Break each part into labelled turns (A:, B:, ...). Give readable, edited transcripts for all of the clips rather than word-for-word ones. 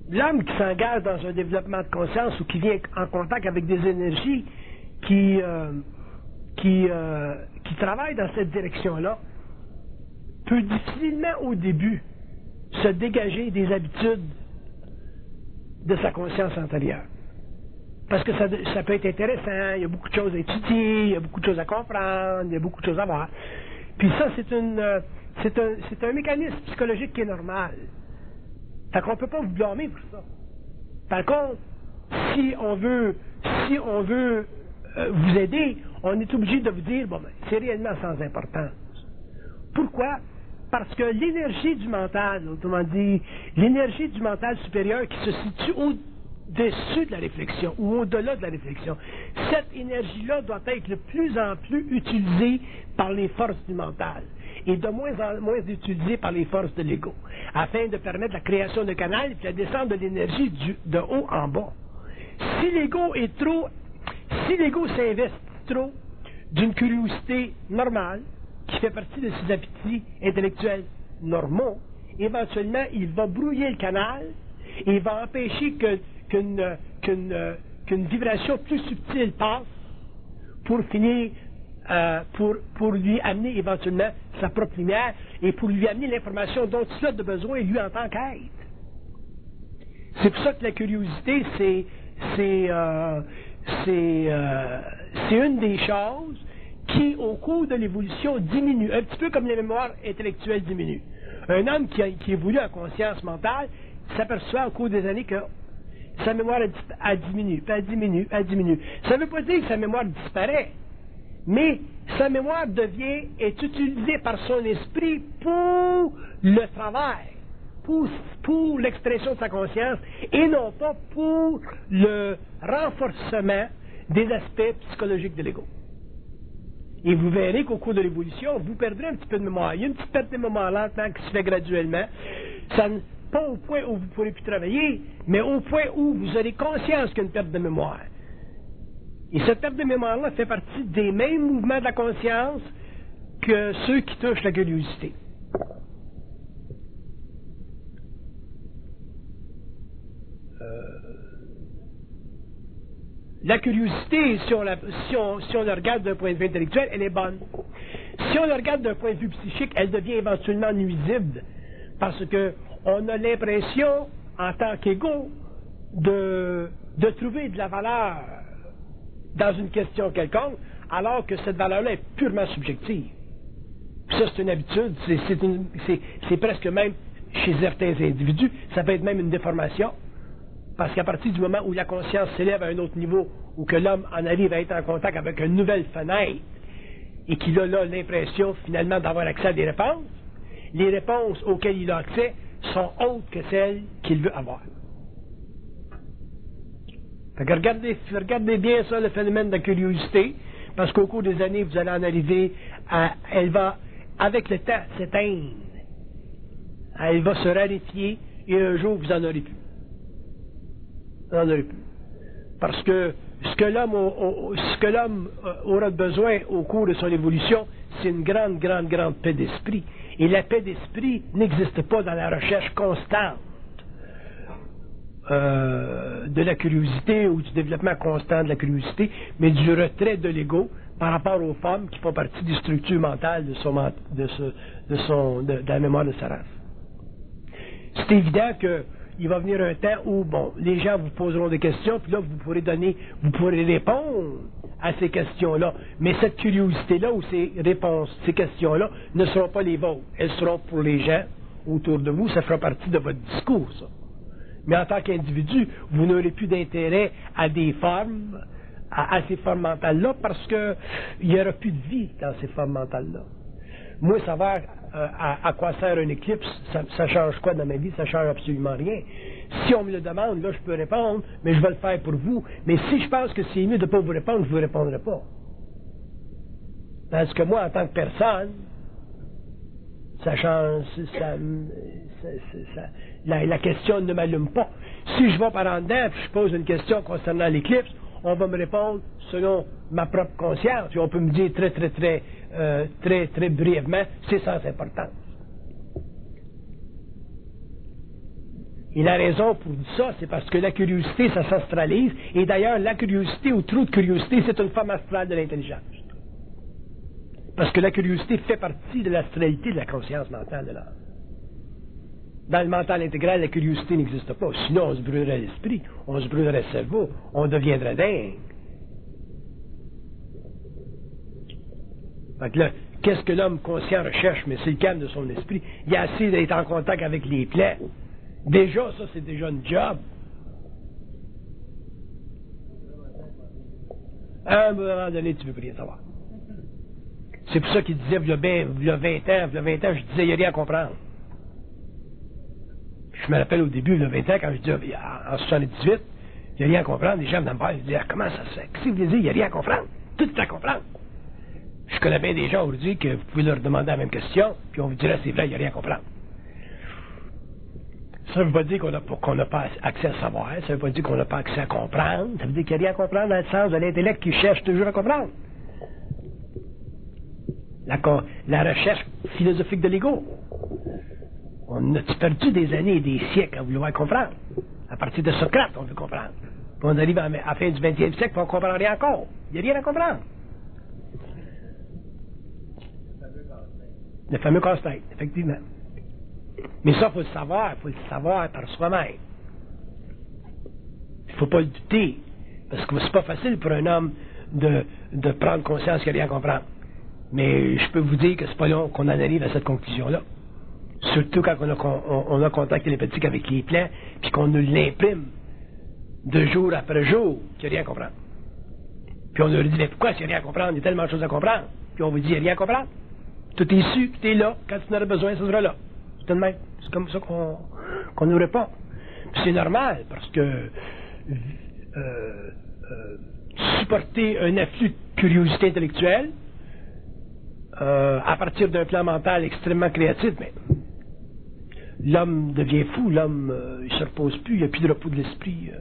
A: L'homme qui s'engage dans un développement de conscience ou qui vient en contact avec des énergies qui travaillent dans cette direction-là peut difficilement au début se dégager des habitudes de sa conscience antérieure. Parce que ça peut être intéressant, il y a beaucoup de choses à étudier, il y a beaucoup de choses à comprendre, il y a beaucoup de choses à voir. Puis ça, c'est un mécanisme psychologique qui est normal. Fait qu'on ne peut pas vous blâmer pour ça. Par contre, si on veut vous aider, on est obligé de vous dire, bon, ben, c'est réellement sans importance. Pourquoi? Parce que l'énergie du mental, autrement dit, l'énergie du mental supérieur qui se situe au-dessus de la réflexion ou au-delà de la réflexion, cette énergie-là doit être de plus en plus utilisée par les forces du mental et de moins en moins utilisée par les forces de l'ego, afin de permettre la création de canal et la descente de l'énergie de haut en bas. Si l'ego s'investit trop d'une curiosité normale, qui fait partie de ses appétits intellectuels normaux, éventuellement, il va brouiller le canal et il va empêcher qu'une vibration plus subtile passe pour finir, pour lui amener éventuellement sa propre lumière et pour lui amener l'information dont il a besoin, lui, en tant qu'être. C'est pour ça que la curiosité, c'est une des choses qui, au cours de l'évolution, diminue, un petit peu comme la mémoire intellectuelle diminue. Un homme qui évolue en conscience mentale s'aperçoit au cours des années que sa mémoire elle diminue, puis elle diminue, elle diminue. Ça ne veut pas dire que sa mémoire disparaît, mais sa mémoire est utilisée par son esprit pour le travail, pour l'expression de sa conscience, et non pas pour le renforcement des aspects psychologiques de l'ego. Et vous verrez qu'au cours de l'évolution, vous perdrez un petit peu de mémoire. Il y a une petite perte de mémoire lentement qui se fait graduellement. Pas au point où vous ne pourrez plus travailler, mais au point où vous aurez conscience qu'il y a une perte de mémoire. Et cette perte de mémoire-là fait partie des mêmes mouvements de la conscience que ceux qui touchent la curiosité. La curiosité, si on la regarde d'un point de vue intellectuel, elle est bonne. Si on la regarde d'un point de vue psychique, elle devient éventuellement nuisible. Parce que on a l'impression, en tant qu'ego, de trouver de la valeur dans une question quelconque, alors que cette valeur-là est purement subjective. Puis ça, c'est une habitude, c'est presque même, chez certains individus, ça peut être même une déformation. Parce qu'à partir du moment où la conscience s'élève à un autre niveau, ou que l'homme en arrive à être en contact avec une nouvelle fenêtre, et qu'il a là l'impression finalement d'avoir accès à des réponses, les réponses auxquelles il a accès sont autres que celles qu'il veut avoir. Fait que regardez bien ça, le phénomène de la curiosité, parce qu'au cours des années, vous allez en arriver elle va, avec le temps, s'éteindre. Elle va se raréfier, et un jour, vous n'en aurez plus. Vous n'en aurez plus. Parce que ce que l'homme aura besoin au cours de son évolution, c'est une grande, grande, grande paix d'esprit. Et la paix d'esprit n'existe pas dans la recherche constante de la curiosité ou du développement constant de la curiosité, mais du retrait de l'ego par rapport aux formes qui font partie des structures mentales de la mémoire de sa race. C'est évident qu'il va venir un temps où, bon, les gens vous poseront des questions, puis là, vous pourrez répondre à ces questions-là. Mais cette curiosité-là ou ces questions-là ne seront pas les vôtres. Elles seront pour les gens autour de vous. Ça fera partie de votre discours, ça. Mais en tant qu'individu, vous n'aurez plus d'intérêt à des formes, à ces formes mentales-là, parce qu'il n'y aura plus de vie dans ces formes mentales-là. Moi, savoir à quoi sert un éclipse, ça change quoi dans ma vie? Ça change absolument rien. Si on me le demande, là, je peux répondre, mais je vais le faire pour vous. Mais si je pense que c'est mieux de ne pas vous répondre, je ne vous répondrai pas. Parce que moi, en tant que personne, ça change, la question ne m'allume pas. Si je vais par en dedans et je pose une question concernant l'éclipse, on va me répondre selon ma propre conscience. Et on peut me dire très brièvement, c'est sans importance. Et la raison pour ça, c'est parce que la curiosité, ça s'astralise. Et d'ailleurs, la curiosité ou trop de curiosité, c'est une forme astrale de l'intelligence. Parce que la curiosité fait partie de l'astralité de la conscience mentale de l'âme. Dans le mental intégral, la curiosité n'existe pas. Sinon, on se brûlerait l'esprit, on se brûlerait le cerveau, on deviendrait dingue. Fait que là, qu'est-ce que l'homme conscient recherche? Mais c'est le calme de son esprit. Il y a assez d'être en contact avec les plaies. Déjà, ça, c'est déjà une job. À un moment donné, tu ne veux plus rien savoir. C'est pour ça qu'il disait, il y a 20 ans, je disais, il n'y a rien à comprendre. Je me rappelle au début, il y a 20 ans, quand je disais, en 78, il n'y a rien à comprendre, les gens venaient me voir, ils disaient, comment ça se fait? Qu'est-ce que vous voulez dire, il n'y a rien à comprendre? Tout est à comprendre. Je connais bien des gens aujourd'hui que vous pouvez leur demander la même question, puis on vous dirait, c'est vrai, il n'y a rien à comprendre. Ça ne veut pas dire qu'on n'a pas accès à savoir, ça ne veut pas dire qu'on n'a pas accès à comprendre, ça veut dire qu'il n'y a rien à comprendre dans le sens de l'intellect qui cherche toujours à comprendre. La recherche philosophique de l'ego. On a perdu des années et des siècles à vouloir comprendre. À partir de Socrate, on veut comprendre. Puis on arrive à la fin du 20e siècle, puis on ne comprend rien encore. Il n'y a rien à comprendre. Le fameux casse-tête, effectivement. Mais ça, il faut le savoir par soi-même. Il ne faut pas le douter. Parce que c'est pas facile pour un homme de prendre conscience qu'il n'y a rien à comprendre. Mais je peux vous dire que c'est pas long qu'on en arrive à cette conclusion-là. Surtout quand on a contact télépathique avec les plans, puis qu'on nous l'imprime de jour après jour, qu'il n'y a rien à comprendre. Puis on leur dit, mais pourquoi s'il n'y a rien à comprendre? Il y a tellement de choses à comprendre. Puis on vous dit, il n'y a rien à comprendre. Tout est su, tout est là. Quand tu en auras besoin, ça sera là. C'est tout de même. C'est comme ça qu'on nous répond. Puis c'est normal, parce que supporter un afflux de curiosité intellectuelle, à partir d'un plan mental extrêmement créatif, mais l'homme devient fou, l'homme il se repose plus, il n'y a plus de repos de l'esprit.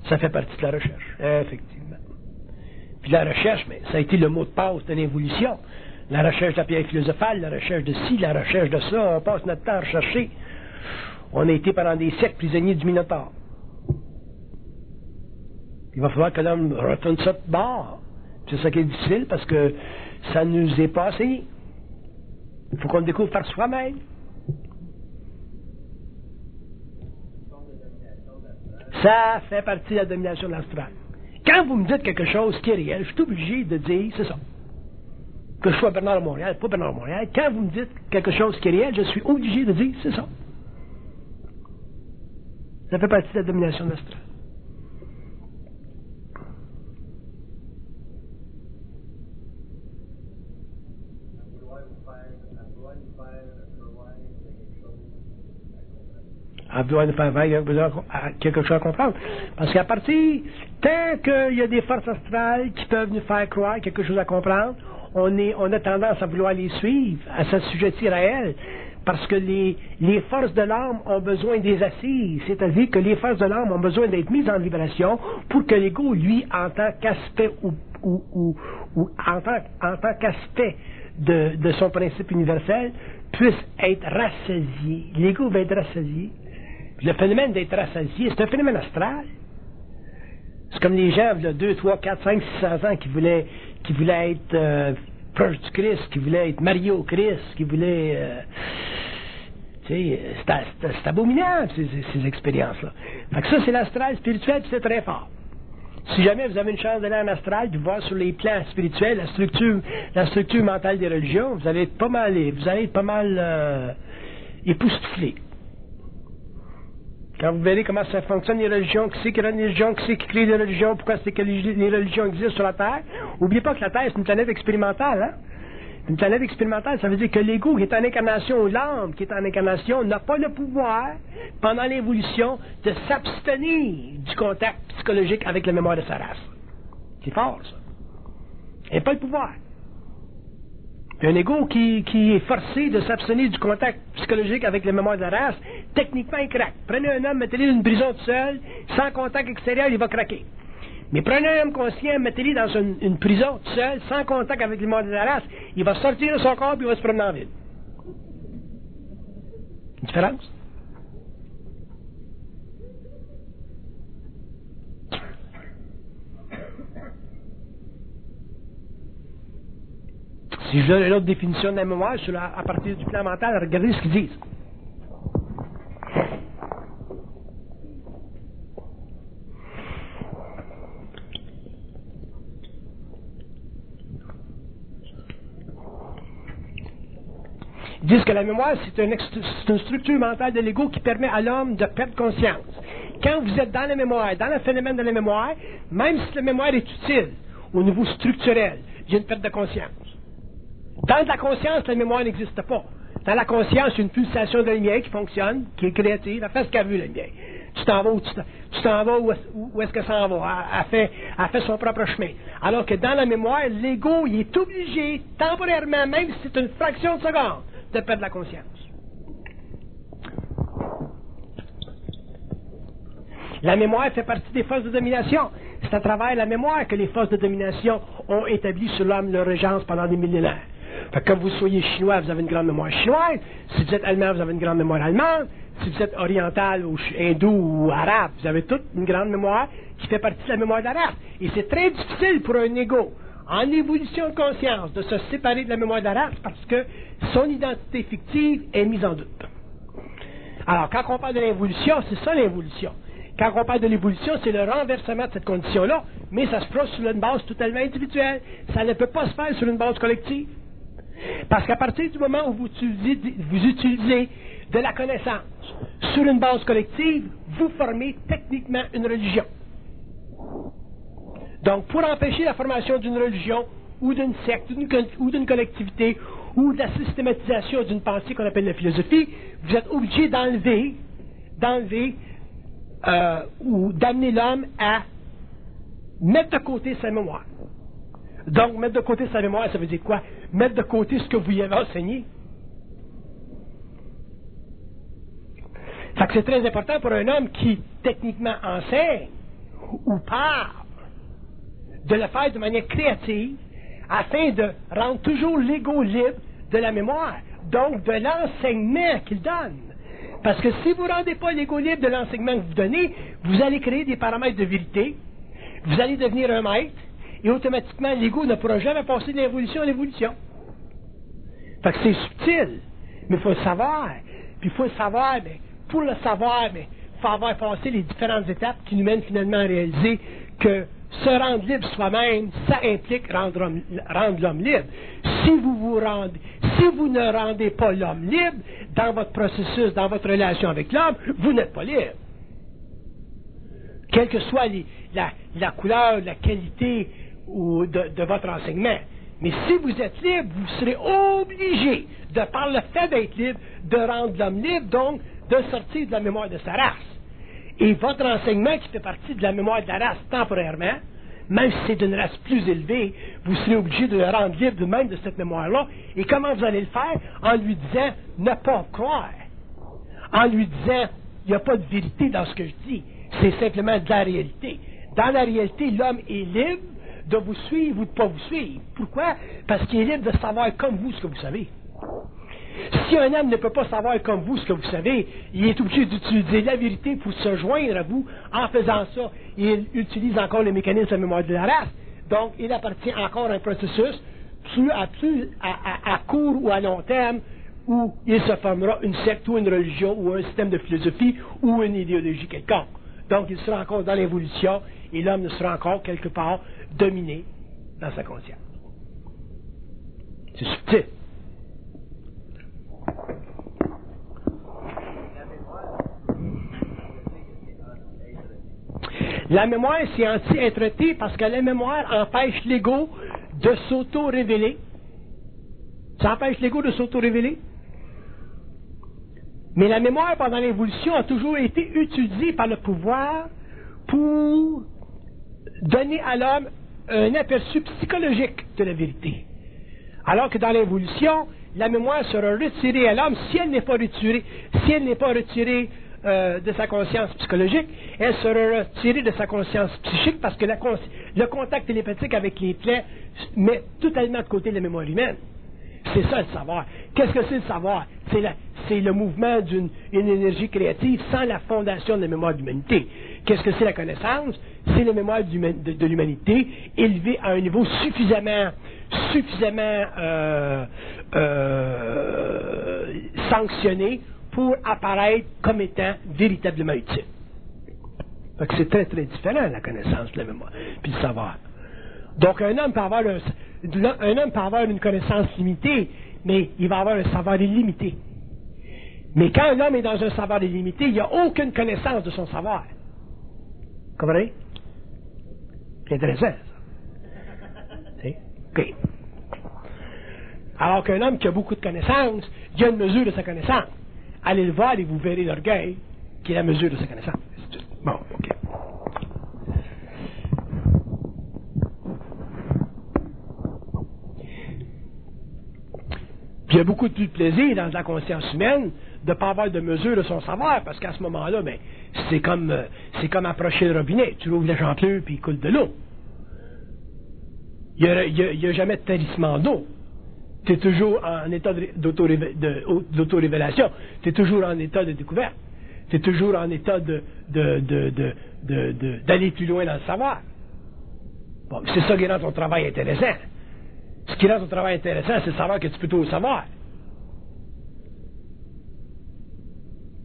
A: Ça fait partie de la recherche, effectivement. Puis la recherche, mais ça a été le mot de passe de l'évolution. La recherche de la pierre philosophale, la recherche de ci, la recherche de ça, on passe notre temps à rechercher. On a été pendant des siècles prisonniers du Minotaure. Il va falloir que l'homme retourne ça de bord. C'est ça qui est difficile parce que ça nous est passé. Il faut qu'on le découvre par soi-même. Ça fait partie de la domination de l'astral. Quand vous me dites quelque chose qui est réel, je suis obligé de dire, c'est ça. Que je sois Bernard de Montréal, pas Bernard de Montréal, quand vous me dites quelque chose qui est réel, je suis obligé de dire, c'est ça. Ça fait partie de la domination de l'astral. À vouloir nous faire quelque chose à comprendre. Parce qu'à partir, tant qu'il y a des forces astrales qui peuvent nous faire croire quelque chose à comprendre, on a tendance à vouloir les suivre, à s'assujettir à elles. Parce que les forces de l'âme ont besoin des assises, c'est-à-dire que les forces de l'âme ont besoin d'être mises en vibration pour que l'ego, lui, en tant qu'aspect ou en tant qu'aspect de son principe universel, puisse être rassasié. L'ego va être rassasié. Puis le phénomène d'être rassasié, c'est un phénomène astral. C'est comme les gens, il y a 2, 3, 4, 5, 600 ans qui voulaient être proches du Christ, qui voulaient être mariés au Christ, qui voulaient... tu sais, c'est abominable, ces expériences-là. Fait que ça, c'est l'astral spirituel, puis c'est très fort. Si jamais vous avez une chance d'aller en astral, de voir sur les plans spirituels la structure mentale des religions, vous allez être pas mal époustouflé. Quand vous verrez comment ça fonctionne les religions, qui c'est qui rend les religions, qui c'est qui crée les religions, pourquoi c'est que les religions existent sur la Terre, n'oubliez pas que la Terre c'est une planète expérimentale, hein? Une planète expérimentale, ça veut dire que l'ego qui est en incarnation, ou l'âme qui est en incarnation, n'a pas le pouvoir, pendant l'évolution, de s'abstenir du contact psychologique avec la mémoire de sa race. C'est fort, ça. Il n'a pas le pouvoir. Puis un ego qui est forcé de s'abstenir du contact psychologique avec la mémoire de la race, techniquement il craque. Prenez un homme, mettez-le dans une prison tout seul, sans contact extérieur, il va craquer. Mais prenez un homme conscient, mettez-le dans une prison, tout seul, sans contact avec les morts de la race, il va sortir de son corps et il va se promener en ville. Une différence? Si je donne une autre définition de la mémoire à partir du plan mental, regardez ce qu'ils disent. Ils disent que la mémoire, c'est une structure mentale de l'ego qui permet à l'homme de perdre conscience. Quand vous êtes dans la mémoire, dans le phénomène de la mémoire, même si la mémoire est utile au niveau structurel, il y a une perte de conscience. Dans la conscience, la mémoire n'existe pas. Dans la conscience, il y a une pulsation de lumière qui fonctionne, qui est créative. Elle fait ce qu'elle veut, la lumière. Tu t'en vas où est-ce que ça en va? Elle fait son propre chemin. Alors que dans la mémoire, l'ego, il est obligé, temporairement, même si c'est une fraction de seconde, de perdre la conscience. La mémoire fait partie des forces de domination. C'est à travers la mémoire que les forces de domination ont établi sur l'homme leur régence pendant des millénaires. Fait que comme vous soyez chinois, vous avez une grande mémoire chinoise. Si vous êtes allemand, vous avez une grande mémoire allemande. Si vous êtes oriental ou hindou ou arabe, vous avez toute une grande mémoire qui fait partie de la mémoire de la race. Et c'est très difficile pour un ego, en évolution de conscience, de se séparer de la mémoire de la race parce que son identité fictive est mise en doute. Alors, quand on parle de l'évolution, c'est ça l'évolution. Quand on parle de l'évolution, c'est le renversement de cette condition-là, mais ça se fera sur une base totalement individuelle. Ça ne peut pas se faire sur une base collective. Parce qu'à partir du moment où vous utilisez de la connaissance sur une base collective, vous formez techniquement une religion. Donc, pour empêcher la formation d'une religion, ou d'une secte, ou d'une collectivité, ou de la systématisation d'une pensée qu'on appelle la philosophie, vous êtes obligé d'enlever ou d'amener l'homme à mettre de côté sa mémoire. Donc, mettre de côté sa mémoire, ça veut dire quoi? Mettre de côté ce que vous y avez enseigné. Fait que c'est très important pour un homme qui, techniquement, enseigne ou parle, de le faire de manière créative, afin de rendre toujours l'ego libre de la mémoire, donc de l'enseignement qu'il donne. Parce que si vous ne rendez pas l'ego libre de l'enseignement que vous donnez, vous allez créer des paramètres de vérité, vous allez devenir un maître, et automatiquement, l'ego ne pourra jamais passer de l'évolution à l'évolution. Fait que c'est subtil, mais il faut le savoir. Puis il faut le savoir, mais pour le savoir, mais il faut avoir passé les différentes étapes qui nous mènent finalement à réaliser que se rendre libre soi-même, ça implique rendre l'homme libre. Si vous ne rendez pas l'homme libre dans votre processus, dans votre relation avec l'homme, vous n'êtes pas libre. Quelle que soit la couleur, la qualité de votre enseignement. Mais si vous êtes libre, vous serez obligé, de par le fait d'être libre, de rendre l'homme libre, donc de sortir de la mémoire de sa race. Et votre enseignement qui fait partie de la mémoire de la race temporairement, même si c'est d'une race plus élevée, vous serez obligé de le rendre libre de même de cette mémoire-là. Et comment vous allez le faire? En lui disant ne pas croire. En lui disant il n'y a pas de vérité dans ce que je dis. C'est simplement de la réalité. Dans la réalité, l'homme est libre de vous suivre ou de ne pas vous suivre. Pourquoi? Parce qu'il est libre de savoir comme vous ce que vous savez. Si un homme ne peut pas savoir comme vous ce que vous savez, il est obligé d'utiliser la vérité pour se joindre à vous. En faisant ça, il utilise encore le mécanisme de la mémoire de la race. Donc, il appartient encore à un processus à court ou à long terme où il se formera une secte ou une religion ou un système de philosophie ou une idéologie quelconque. Donc, il sera encore dans l'évolution et l'homme ne sera encore quelque part dominé dans sa conscience. C'est subtil. La mémoire, c'est anti-être-té parce que la mémoire empêche l'ego de s'auto-révéler. Ça empêche l'ego de s'auto-révéler. Mais la mémoire, pendant l'évolution, a toujours été utilisée par le pouvoir pour donner à l'homme un aperçu psychologique de la vérité. Alors que dans l'évolution, la mémoire sera retirée à l'homme si elle n'est pas retirée de sa conscience psychologique, elle sera retirée de sa conscience psychique parce que le contact télépathique avec les plaies met totalement de côté la mémoire humaine. C'est ça le savoir. Qu'est-ce que c'est le savoir? C'est le mouvement d'une énergie créative sans la fondation de la mémoire d'humanité. Qu'est-ce que c'est la connaissance? C'est la mémoire de l'humanité élevée à un niveau suffisamment sanctionné pour apparaître comme étant véritablement utile. Donc c'est très très différent la connaissance de la mémoire puis le savoir. Donc un homme peut avoir une connaissance limitée, mais il va avoir un savoir illimité. Mais quand un homme est dans un savoir illimité, il n'y a aucune connaissance de son savoir. Comprenez? C'est intéressant, ça. OK. Alors qu'un homme qui a beaucoup de connaissances, il y a une mesure de sa connaissance. Allez le voir et vous verrez l'orgueil qui est la mesure de sa connaissance. Bon, OK. Puis il y a beaucoup de plaisir dans la conscience humaine de ne pas avoir de mesure de son savoir, parce qu'à ce moment-là, ben, c'est comme approcher le robinet. Tu rouvres le champleur puis il coule de l'eau. Il n'y a jamais de tarissement d'eau. Tu es toujours en état d'autorévélation. Tu es toujours en état de découverte. Tu es toujours en état d'aller plus loin dans le savoir. Bon, c'est ça qui rend ton travail intéressant. Ce qui rend ton travail intéressant, c'est de savoir que tu peux tout savoir.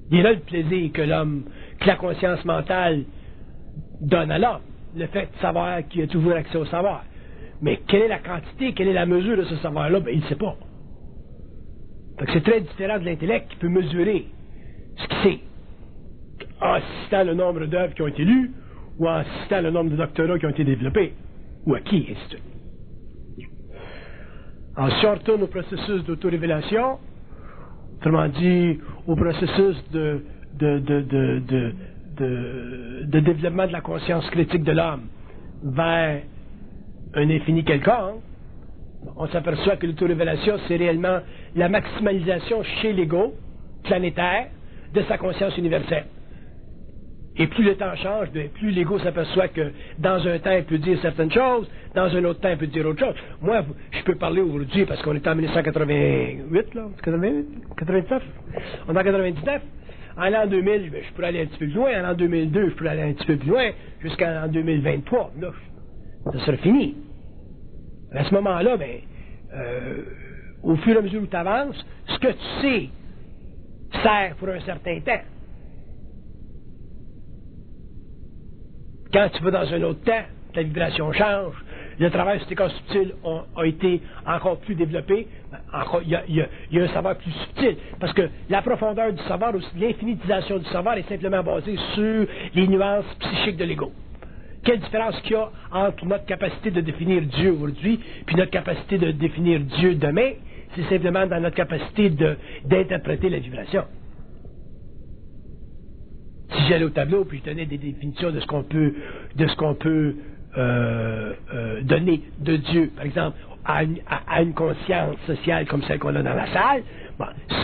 A: Il est là le plaisir que la conscience mentale donne à l'homme. Le fait de savoir qu'il a toujours accès au savoir. Mais quelle est la quantité, quelle est la mesure de ce savoir-là? Ben, il ne sait pas. Donc c'est très différent de l'intellect qui peut mesurer ce qu'il sait en citant le nombre d'œuvres qui ont été lues ou en citant le nombre de doctorats qui ont été développés ou acquis, et ainsi de suite. Alors, si on retourne au processus d'autorévélation, autrement dit, au processus de développement de la conscience critique de l'homme vers un infini quelconque, on s'aperçoit que l'autorévélation, c'est réellement la maximalisation chez l'ego planétaire de sa conscience universelle. Et plus le temps change, bien, plus l'ego s'aperçoit que dans un temps, il peut dire certaines choses, dans un autre temps, il peut dire autre chose. Moi, je peux parler aujourd'hui parce qu'on est en 1988, là, 88, 99, on est en 99. En l'an 2000, je pourrais aller un petit peu plus loin. En l'an 2002, je pourrais aller un petit peu plus loin, jusqu'en l'an 2023. Là, ça sera fini. À ce moment-là, ben, au fur et à mesure où tu avances, ce que tu sais sert pour un certain temps. Quand tu vas dans un autre temps, la vibration change, le travail sur tes corps subtils a été encore plus développé, il y a un savoir plus subtil, parce que la profondeur du savoir, aussi l'infinitisation du savoir est simplement basée sur les nuances psychiques de l'ego. Quelle différence qu'il y a entre notre capacité de définir Dieu aujourd'hui puis notre capacité de définir Dieu demain? C'est simplement dans notre capacité d'interpréter la vibration. Si j'allais au tableau puis je donnais des définitions de ce qu'on peut donner de Dieu, par exemple, à une conscience sociale comme celle qu'on a dans la salle, bon, ce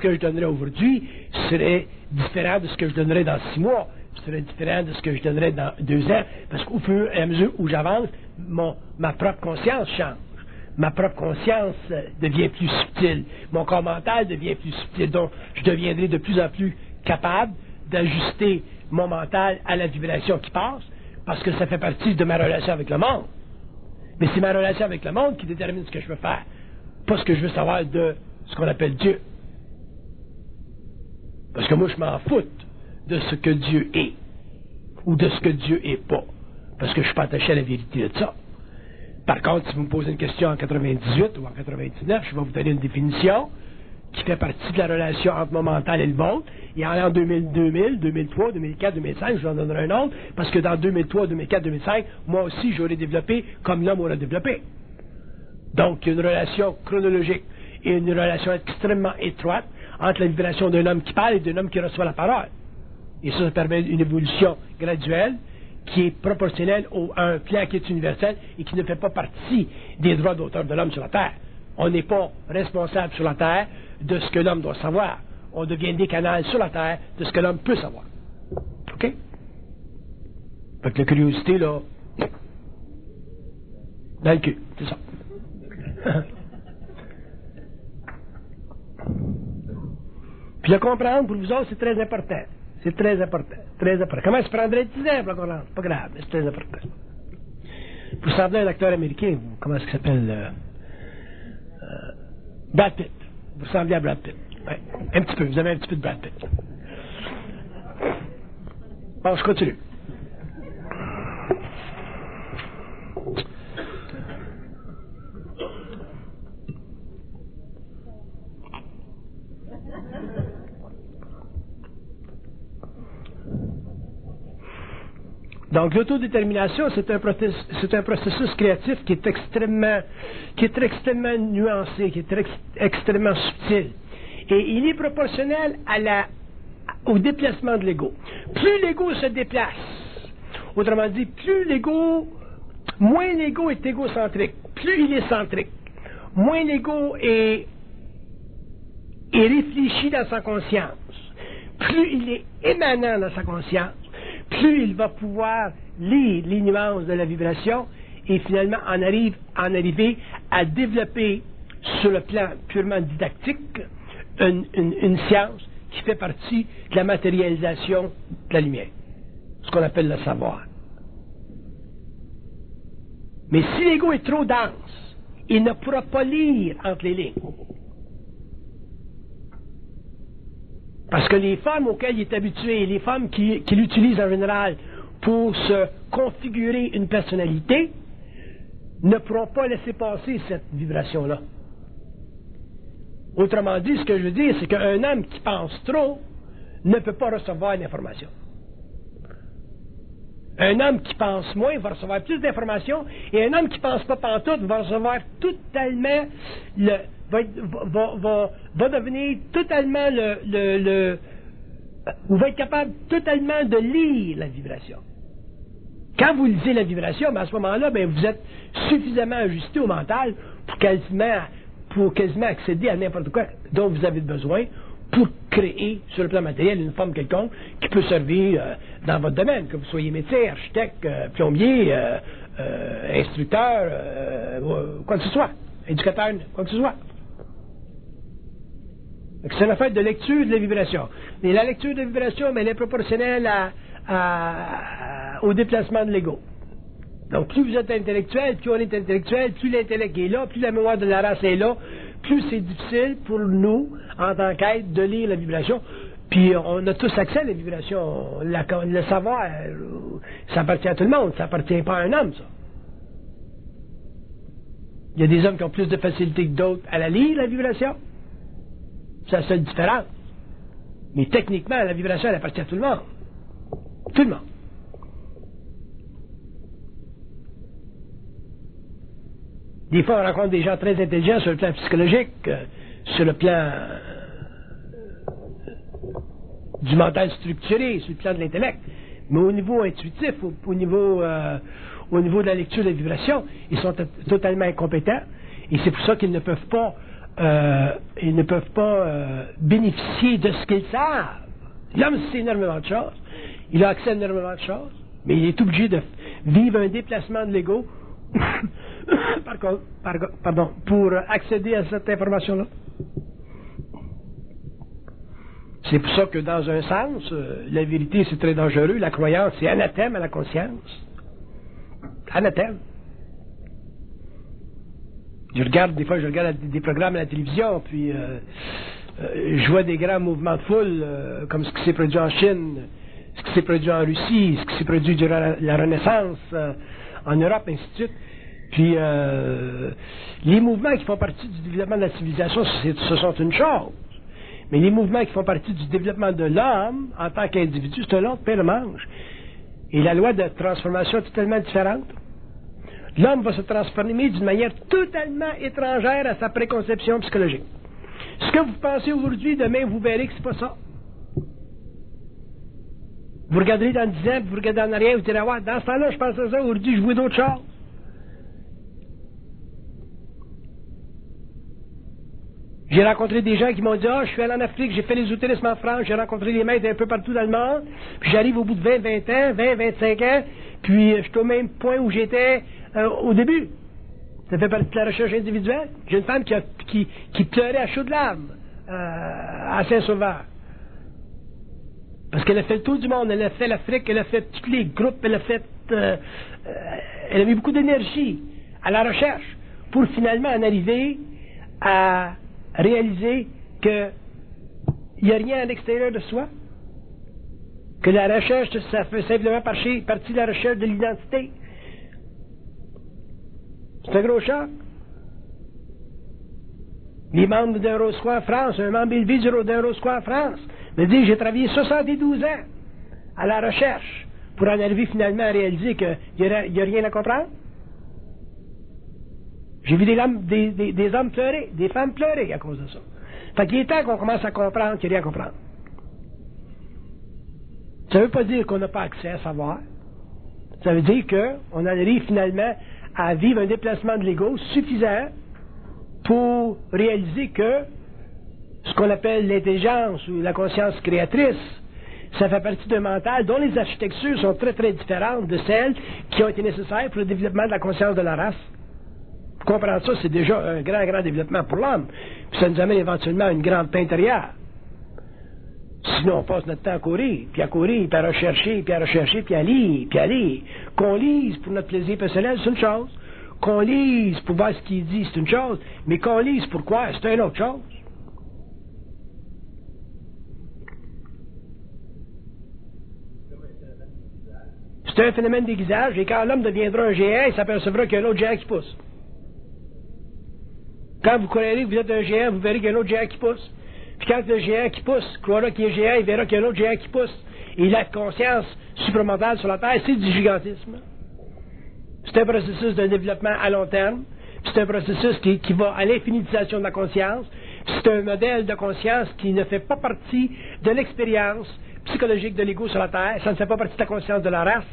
A: que je donnerais aujourd'hui serait différent de ce que je donnerais dans 6 mois. Serait différent de ce que je donnerais dans 2 ans, parce qu'au fur et à mesure où j'avance, ma propre conscience change. Ma propre conscience devient plus subtile. Mon corps mental devient plus subtil. Donc, je deviendrai de plus en plus capable d'ajuster mon mental à la vibration qui passe, parce que ça fait partie de ma relation avec le monde. Mais c'est ma relation avec le monde qui détermine ce que je veux faire, pas ce que je veux savoir de ce qu'on appelle Dieu. Parce que moi, je m'en fous de ce que Dieu est, ou de ce que Dieu est pas, parce que je ne suis pas attaché à la vérité de ça. Par contre, si vous me posez une question en 98 ou en 99, je vais vous donner une définition qui fait partie de la relation entre mon mental et le vôtre, et en l'an 2000, 2003, 2004, 2005, je vous en donnerai un autre, parce que dans 2003, 2004, 2005, moi aussi, j'aurais développé comme l'homme aurait développé. Donc, il y a une relation chronologique et une relation extrêmement étroite entre la vibration d'un homme qui parle et d'un homme qui reçoit la parole. Et ça permet une évolution graduelle qui est proportionnelle à un plan qui est universel et qui ne fait pas partie des droits d'auteur de l'homme sur la Terre. On n'est pas responsable sur la Terre de ce que l'homme doit savoir. on devient des canaux sur la Terre de ce que l'homme peut savoir. OK? Fait que la curiosité, là, dans le cul, c'est ça. Puis le comprendre, pour vous autres, c'est très important. C'est très important. Très important. Comment ça prendrait 10 ans pour le comprendre? C'est pas grave, mais c'est très important. Vous semblez un acteur américain, vous, comment est-ce qu'il s'appelle? Brad Pitt. Vous ressemblez à Brad Pitt. Ouais. Un petit peu, vous avez un petit peu de Brad Pitt. Bon, je continue. Donc, l'autodétermination, c'est un processus créatif qui est extrêmement nuancé, qui est extrêmement subtil. Et il est proportionnel au déplacement de l'ego. Plus l'ego se déplace, autrement dit, moins l'ego est égocentrique, plus il est centrique, moins l'ego est réfléchi dans sa conscience, plus il est émanant dans sa conscience, plus il va pouvoir lire les nuances de la vibration et finalement en arriver à développer sur le plan purement didactique une science qui fait partie de la matérialisation de la lumière, ce qu'on appelle le savoir. Mais si l'ego est trop dense, il ne pourra pas lire entre les lignes. Parce que les formes auxquelles il est habitué, les formes qu'il utilise en général pour se configurer une personnalité, ne pourront pas laisser passer cette vibration-là. Autrement dit, ce que je veux dire, c'est qu'un homme qui pense trop ne peut pas recevoir l'information. Un homme qui pense moins va recevoir plus d'informations, et un homme qui pense pas pantoute va recevoir totalement va devenir totalement ou va être capable totalement de lire la vibration. Quand vous lisez la vibration, à ce moment-là, vous êtes suffisamment ajusté au mental pour quasiment accéder à n'importe quoi dont vous avez besoin pour créer sur le plan matériel une forme quelconque qui peut servir dans votre domaine, que vous soyez médecin, architecte, plombier, instructeur, quoi que ce soit, éducateur, quoi que ce soit. C'est une affaire de lecture de la vibration. Et la lecture de la vibration, elle est proportionnelle au déplacement de l'ego. Donc, plus vous êtes intellectuel, plus on est intellectuel, plus l'intellect est là, plus la mémoire de la race est là, plus c'est difficile pour nous, en tant qu'être, de lire la vibration. Puis, on a tous accès à la vibration. Le savoir, ça appartient à tout le monde. Ça appartient pas à un homme, ça. Il y a des hommes qui ont plus de facilité que d'autres à la lire, la vibration. C'est la seule différence. Mais techniquement, la vibration, elle appartient à tout le monde. Tout le monde. Des fois, on rencontre des gens très intelligents sur le plan psychologique, sur le plan du mental structuré, sur le plan de l'intellect. Mais au niveau intuitif, au niveau de la lecture des vibrations, ils sont totalement incompétents. Et c'est pour ça qu'ils ne peuvent pas bénéficier de ce qu'ils savent. L'homme sait énormément de choses. Il a accès à énormément de choses. Mais il est obligé de vivre un déplacement de l'ego pour accéder à cette information-là. C'est pour ça que dans un sens, la vérité c'est très dangereux, la croyance c'est anathème à la conscience. Anathème. Des fois je regarde des programmes à la télévision, puis je vois des grands mouvements de foule, comme ce qui s'est produit en Chine, ce qui s'est produit en Russie, ce qui s'est produit durant la Renaissance, en Europe, ainsi de suite. Puis, les mouvements qui font partie du développement de la civilisation, ce sont une chose. Mais les mouvements qui font partie du développement de l'homme, en tant qu'individu, c'est un autre pain de manche. Et la loi de transformation est totalement différente. L'homme va se transformer d'une manière totalement étrangère à sa préconception psychologique. Ce que vous pensez aujourd'hui, demain, vous verrez que c'est pas ça. Vous regarderez dans 10 ans, puis vous regardez en arrière, vous direz, ouais, dans ce temps-là, je pensais ça, aujourd'hui, je vois d'autres choses. J'ai rencontré des gens qui m'ont dit, je suis allé en Afrique, j'ai fait les l'ésotérisme en France, j'ai rencontré des maîtres un peu partout dans le monde, puis j'arrive au bout de 20 ans, 25 ans, puis je suis au même point où j'étais au début. Ça fait partie de la recherche individuelle. J'ai une femme qui pleurait à chaudes larmes à Saint-Sauveur. Parce qu'elle a fait le tour du monde, elle a fait l'Afrique, elle a fait tous les groupes, elle a mis beaucoup d'énergie à la recherche pour finalement en arriver à réaliser qu'il n'y a rien à l'extérieur de soi, que la recherche, ça fait simplement partie de la recherche de l'identité. C'est un gros choc. Les membres d'un Rose-Croix en France, un membre élevé d'un Rose-Croix en France, me dit, j'ai travaillé 72 ans à la recherche pour en arriver finalement à réaliser qu'il n'y a rien à comprendre. J'ai vu des hommes pleurer, des femmes pleurer à cause de ça. Fait qu'il est temps qu'on commence à comprendre qu'il n'y a rien à comprendre. Ça ne veut pas dire qu'on n'a pas accès à savoir. Ça veut dire qu'on en arrive finalement à vivre un déplacement de l'ego suffisant pour réaliser que ce qu'on appelle l'intelligence ou la conscience créatrice, ça fait partie d'un mental dont les architectures sont très très différentes de celles qui ont été nécessaires pour le développement de la conscience de la race. Pour comprendre ça, c'est déjà un grand développement pour l'homme. Puis ça nous amène éventuellement à une grande paix intérieure. Sinon, on passe notre temps à courir, puis à rechercher, puis à lire. Qu'on lise pour notre plaisir personnel, c'est une chose. Qu'on lise pour voir ce qu'il dit, c'est une chose. Mais qu'on lise pour quoi, c'est une autre chose. C'est un phénomène d'aiguisage, et quand l'homme deviendra un géant, il s'apercevra qu'il y a un autre géant qui pousse. Quand vous croirez que vous êtes un géant, vous verrez qu'il y a un autre géant qui pousse. Puis quand le géant qui pousse croira qu'il est géant, il verra qu'il y a un autre géant qui pousse. Et la conscience supramentale sur la Terre, c'est du gigantisme. C'est un processus de développement à long terme. C'est un processus qui va à l'infinitisation de la conscience. C'est un modèle de conscience qui ne fait pas partie de l'expérience psychologique de l'ego sur la Terre. Ça ne fait pas partie de la conscience de la race.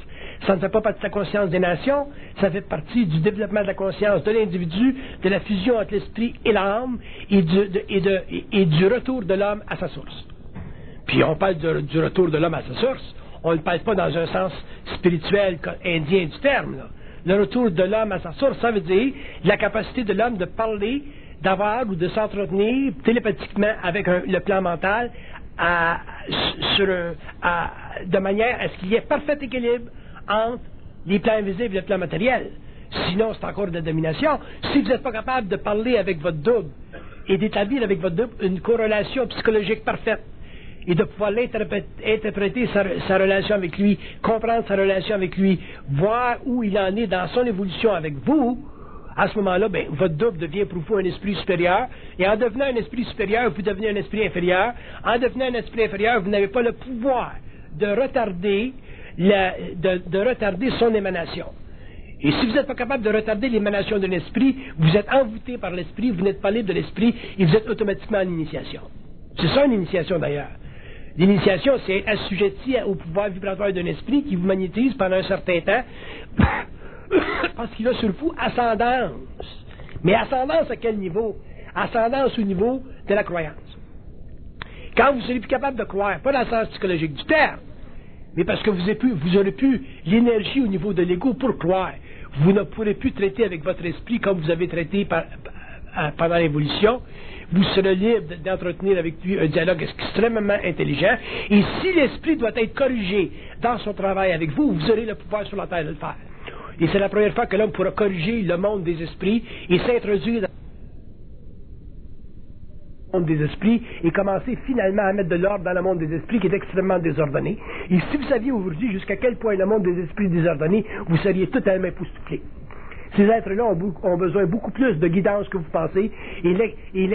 A: Ça ne fait pas partie de la conscience des nations. Ça fait partie du développement de la conscience de l'individu, de la fusion entre l'esprit et l'âme et du retour de l'homme à sa source. Puis on parle du retour de l'homme à sa source. On ne parle pas dans un sens spirituel indien du terme, là. Le retour de l'homme à sa source, ça veut dire la capacité de l'homme de parler, d'avoir ou de s'entretenir télépathiquement avec le plan mental de manière à ce qu'il y ait parfait équilibre entre les plans invisibles et le plan matériel. Sinon, c'est encore de la domination. Si vous n'êtes pas capable de parler avec votre double et d'établir avec votre double une corrélation psychologique parfaite, et de pouvoir interpréter sa relation avec lui, comprendre sa relation avec lui, voir où il en est dans son évolution avec vous, à ce moment-là, votre double devient pour vous un esprit supérieur, et en devenant un esprit supérieur, vous devenez un esprit inférieur. En devenant un esprit inférieur, vous n'avez pas le pouvoir de retarder son émanation. Et si vous n'êtes pas capable de retarder l'émanation d'un esprit, vous êtes envoûté par l'esprit, vous n'êtes pas libre de l'esprit, et vous êtes automatiquement en initiation. C'est ça une initiation d'ailleurs. L'initiation, c'est être assujetti au pouvoir vibratoire d'un esprit qui vous magnétise pendant un certain temps parce qu'il a sur vous ascendance. Mais ascendance à quel niveau? Ascendance au niveau de la croyance. Quand vous serez plus capable de croire, pas dans le sens psychologique du terme, mais parce que vous aurez plus l'énergie au niveau de l'ego pour croire, vous ne pourrez plus traiter avec votre esprit comme vous avez traité pendant l'évolution. Vous serez libre d'entretenir avec lui un dialogue extrêmement intelligent. Et si l'esprit doit être corrigé dans son travail avec vous, vous aurez le pouvoir sur la terre de le faire. Et c'est la première fois que l'homme pourra corriger le monde des esprits et s'introduire dans le monde des esprits et commencer finalement à mettre de l'ordre dans le monde des esprits qui est extrêmement désordonné. Et si vous saviez aujourd'hui jusqu'à quel point le monde des esprits est désordonné, vous seriez totalement époustouflé. Ces êtres-là ont besoin beaucoup plus de guidance que vous pensez. Et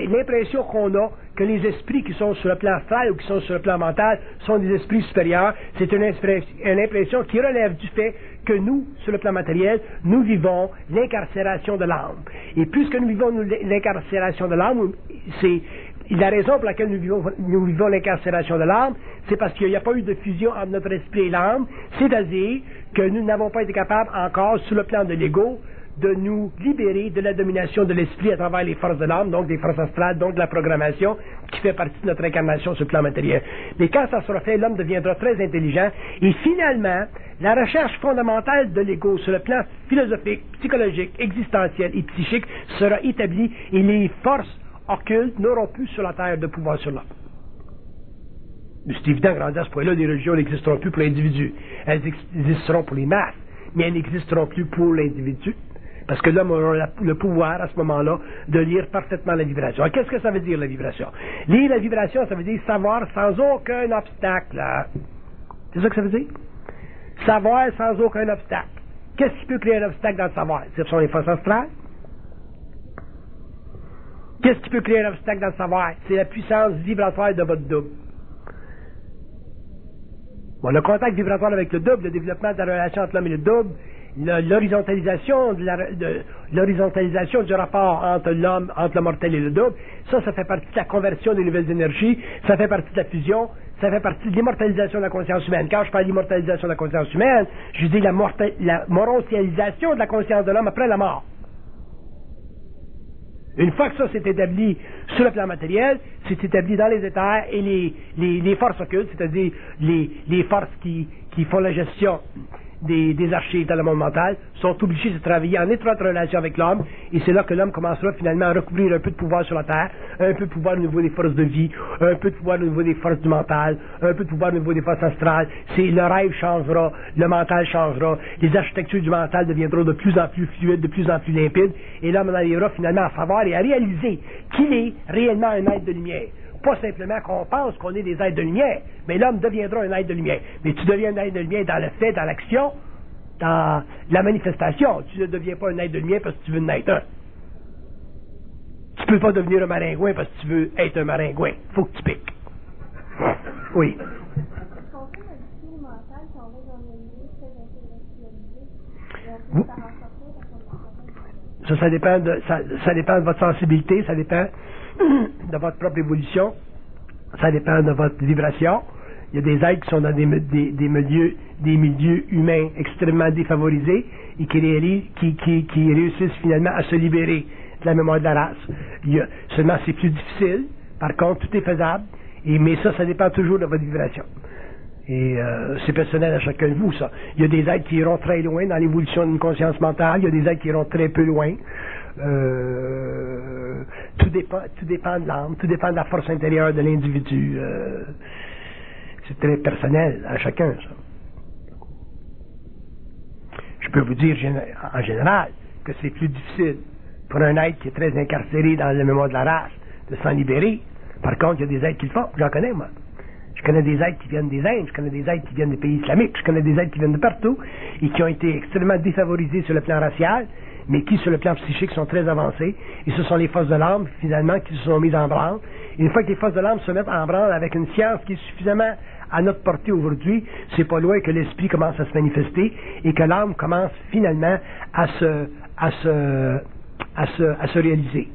A: l'impression qu'on a que les esprits qui sont sur le plan astral ou qui sont sur le plan mental sont des esprits supérieurs, c'est une impression qui relève du fait que nous, sur le plan matériel, nous vivons l'incarcération de l'âme. Et puisque nous vivons l'incarcération de l'âme, c'est la raison pour laquelle nous vivons l'incarcération de l'âme, c'est parce qu'il n'y a pas eu de fusion entre notre esprit et l'âme, c'est-à-dire que nous n'avons pas été capables encore, sur le plan de l'ego, de nous libérer de la domination de l'esprit à travers les forces de l'âme, donc des forces astrales, donc de la programmation, qui fait partie de notre incarnation sur le plan matériel. Mais quand ça sera fait, l'homme deviendra très intelligent, et finalement, la recherche fondamentale de l'ego sur le plan philosophique, psychologique, existentiel et psychique sera établie, et les forces occultes n'auront plus sur la terre de pouvoir sur l'homme. C'est évident, grandi à ce point-là, les religions n'existeront plus pour l'individu. Elles existeront pour les masses, mais elles n'existeront plus pour l'individu. Parce que l'homme aura le pouvoir, à ce moment-là, de lire parfaitement la vibration. Alors, qu'est-ce que ça veut dire, la vibration? Lire la vibration, ça veut dire savoir sans aucun obstacle. C'est ça que ça veut dire? Savoir sans aucun obstacle. Qu'est-ce qui peut créer un obstacle dans le savoir? Ce sont les forces astrales. Qu'est-ce qui peut créer un obstacle dans le savoir? C'est la puissance vibratoire de votre double. Bon, le contact vibratoire avec le double, le développement de la relation entre l'homme et le double, l'horizontalisation du rapport entre l'homme, entre le mortel et le double, ça fait partie de la conversion des nouvelles énergies, ça fait partie de la fusion, ça fait partie de l'immortalisation de la conscience humaine. Quand je parle d'immortalisation de la conscience humaine, je dis la morontialisation de la conscience de l'homme après la mort. Une fois que ça s'est établi sur le plan matériel, c'est établi dans les éthers et les forces occultes, c'est-à-dire les forces qui font la gestion des archives dans le monde mental, sont obligés de travailler en étroite relation avec l'homme, et c'est là que l'homme commencera finalement à recouvrir un peu de pouvoir sur la Terre, un peu de pouvoir au niveau des forces de vie, un peu de pouvoir au niveau des forces du mental, un peu de pouvoir au niveau des forces astrales. Le rêve changera, le mental changera, les architectures du mental deviendront de plus en plus fluides, de plus en plus limpides, et l'homme en arrivera finalement à savoir et à réaliser qu'il est réellement un être de lumière. Pas simplement qu'on pense qu'on est des êtres de lumière, mais l'homme deviendra un être de lumière. Mais tu deviens un être de lumière dans le fait, dans l'action, dans la manifestation. Tu ne deviens pas un être de lumière parce que tu veux en être un. Tu peux pas devenir un maringouin parce que tu veux être un maringouin. Faut que tu piques. Oui. Ça dépend ça dépend de votre sensibilité, ça dépend de votre propre évolution, ça dépend de votre vibration. Il y a des êtres qui sont dans des milieux humains extrêmement défavorisés et qui réussissent finalement à se libérer de la mémoire de la race. Seulement c'est plus difficile, par contre tout est faisable, mais ça dépend toujours de votre vibration. Et c'est personnel à chacun de vous, ça. Il y a des êtres qui iront très loin dans l'évolution d'une conscience mentale, il y a des êtres qui iront très peu loin. Tout dépend de l'âme, tout dépend de la force intérieure de l'individu. C'est très personnel à chacun, ça. Je peux vous dire en général que c'est plus difficile pour un être qui est très incarcéré dans la mémoire de la race de s'en libérer. Par contre, il y a des êtres qui le font, j'en connais moi. Je connais des êtres qui viennent des Indes, je connais des êtres qui viennent des pays islamiques, je connais des êtres qui viennent de partout et qui ont été extrêmement défavorisés sur le plan racial, mais qui, sur le plan psychique, sont très avancés. Et ce sont les forces de l'âme, finalement, qui se sont mises en branle. Et une fois que les forces de l'âme se mettent en branle avec une science qui est suffisamment à notre portée aujourd'hui, c'est pas loin que l'esprit commence à se manifester et que l'âme commence finalement à se réaliser.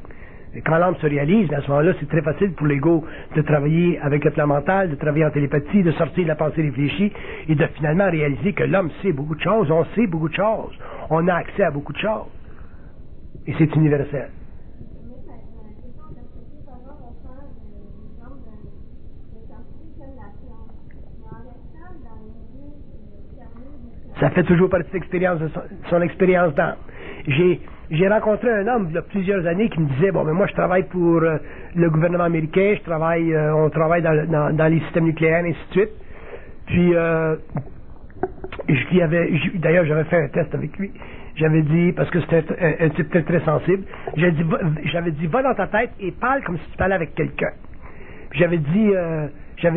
A: Et quand l'âme se réalise, à ce moment-là, c'est très facile pour l'ego de travailler avec le plan mental, de travailler en télépathie, de sortir de la pensée réfléchie et de finalement réaliser que l'homme sait beaucoup de choses, on sait beaucoup de choses, on a accès à beaucoup de choses. Et c'est universel. Ça fait toujours partie de son expérience d'âme. J'ai rencontré un homme il y a plusieurs années qui me disait, bon, mais moi je travaille pour le gouvernement américain, on travaille dans les systèmes nucléaires, et ainsi de suite. Puis, d'ailleurs j'avais fait un test avec lui. J'avais dit, parce que c'était un type très, très sensible, j'avais dit, va dans ta tête et parle comme si tu parlais avec quelqu'un. Puis j'avais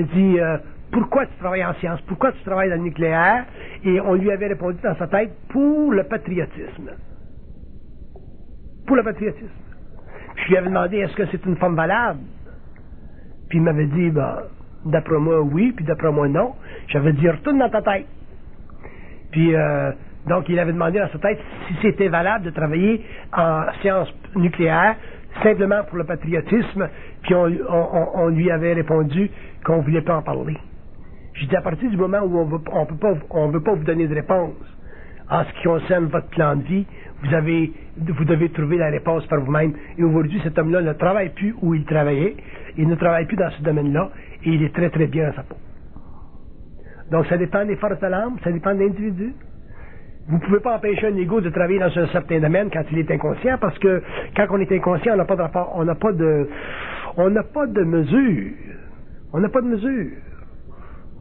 A: dit, pourquoi tu travailles en sciences, pourquoi tu travailles dans le nucléaire, et on lui avait répondu dans sa tête, pour le patriotisme. Pour le patriotisme. Je lui avais demandé, est-ce que c'est une forme valable? Puis il m'avait dit, d'après moi, oui, puis d'après moi, non. J'avais dit, retourne dans ta tête. Puis, donc, il avait demandé dans sa tête si c'était valable de travailler en sciences nucléaires, simplement pour le patriotisme, puis on lui avait répondu qu'on ne voulait pas en parler. J'ai dit, à partir du moment où on veut pas vous donner de réponse En ce qui concerne votre plan de vie, vous devez trouver la réponse par vous-même. Et aujourd'hui, cet homme-là ne travaille plus où il travaillait, il ne travaille plus dans ce domaine-là, et il est très très bien dans sa peau. Donc ça dépend des forces de l'âme, ça dépend de l'individu. Vous ne pouvez pas empêcher un ego de travailler dans un certain domaine quand il est inconscient, parce que quand on est inconscient, on n'a pas de rapport, on n'a pas de mesure. On n'a pas de mesure.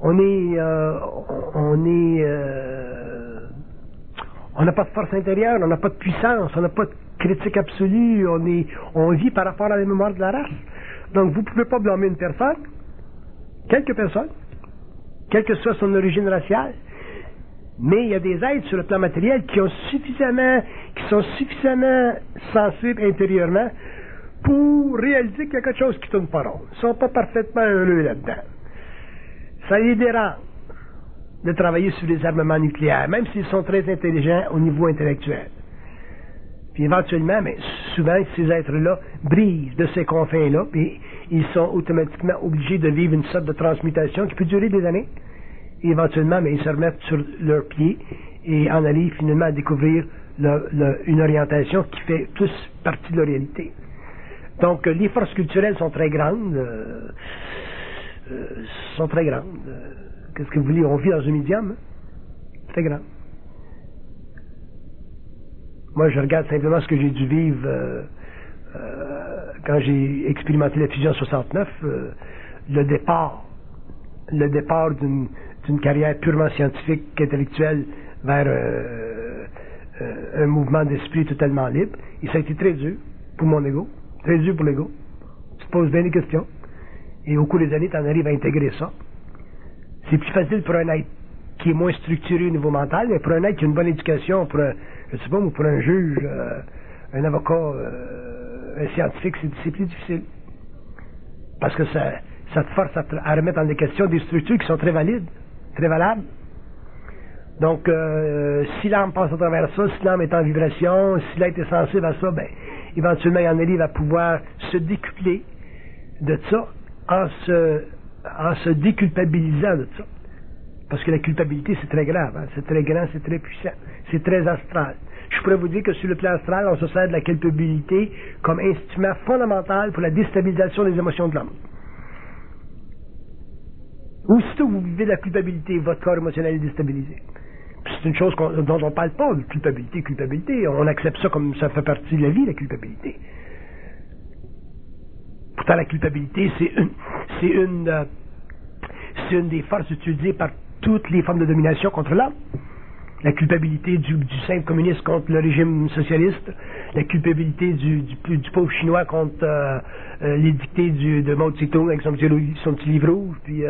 A: On n'a pas de force intérieure, on n'a pas de puissance, on n'a pas de critique absolue, on vit par rapport à la mémoire de la race. Donc vous ne pouvez pas blâmer une personne, quelques personnes, quelle que soit son origine raciale, mais il y a des êtres sur le plan matériel qui sont suffisamment sensibles intérieurement pour réaliser qu'il y a quelque chose qui tourne pas rond. Ils ne sont pas parfaitement heureux là-dedans. Ça les dérange de travailler sur les armements nucléaires, même s'ils sont très intelligents au niveau intellectuel. Puis éventuellement, mais souvent, ces êtres-là brisent de ces confins-là, puis ils sont automatiquement obligés de vivre une sorte de transmutation qui peut durer des années. Et éventuellement, mais ils se remettent sur leurs pieds et en arrivent finalement à découvrir une orientation qui fait tous partie de leur réalité. Donc, les forces culturelles sont très grandes. Qu'est-ce que vous voulez? On vit dans un médium, hein? Très grand. Moi, je regarde simplement ce que j'ai dû vivre quand j'ai expérimenté la fusion 69, le départ d'une carrière purement scientifique, intellectuelle, vers un mouvement d'esprit totalement libre. Et ça a été très dur pour mon ego, très dur pour l'ego. Tu te poses bien des questions. Et au cours des années, tu en arrives à intégrer ça. C'est plus facile pour un être qui est moins structuré au niveau mental, mais pour un être qui a une bonne éducation, pour un juge, un avocat, un scientifique, c'est plus difficile. Parce que ça te force à remettre en question des structures qui sont très valides, très valables. Donc, si l'âme passe à travers ça, si l'âme est en vibration, si l'être est sensible à ça, ben, éventuellement, il en arrive à pouvoir se décupler de ça en se déculpabilisant de ça. Parce que la culpabilité, c'est très grave, hein? C'est très grand, c'est très puissant, c'est très astral. Je pourrais vous dire que sur le plan astral, on se sert de la culpabilité comme instrument fondamental pour la déstabilisation des émotions de l'homme. Aussitôt que vous vivez de la culpabilité, votre corps émotionnel est déstabilisé. C'est une chose dont on ne parle pas, de culpabilité. On accepte ça comme ça fait partie de la vie, la culpabilité. Pourtant, la culpabilité, c'est une des forces utilisées par toutes les formes de domination contre l'homme. La culpabilité du simple communiste contre le régime socialiste, la culpabilité du pauvre chinois contre les dictées de Mao Tse-tung avec son petit livre rouge, puis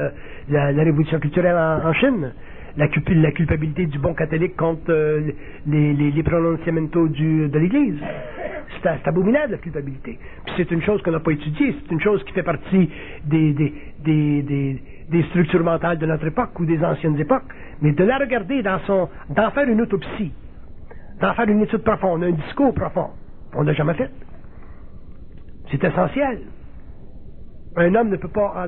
A: la révolution culturelle en Chine, la culpabilité du bon catholique contre les prononciamentos de l'Église. C'est abominable, la culpabilité. Puis c'est une chose qu'on n'a pas étudiée, c'est une chose qui fait partie des structures mentales de notre époque ou des anciennes époques. Mais de la regarder d'en faire une autopsie, d'en faire une étude profonde, un discours profond, on ne l'a jamais fait. C'est essentiel. Un homme ne peut pas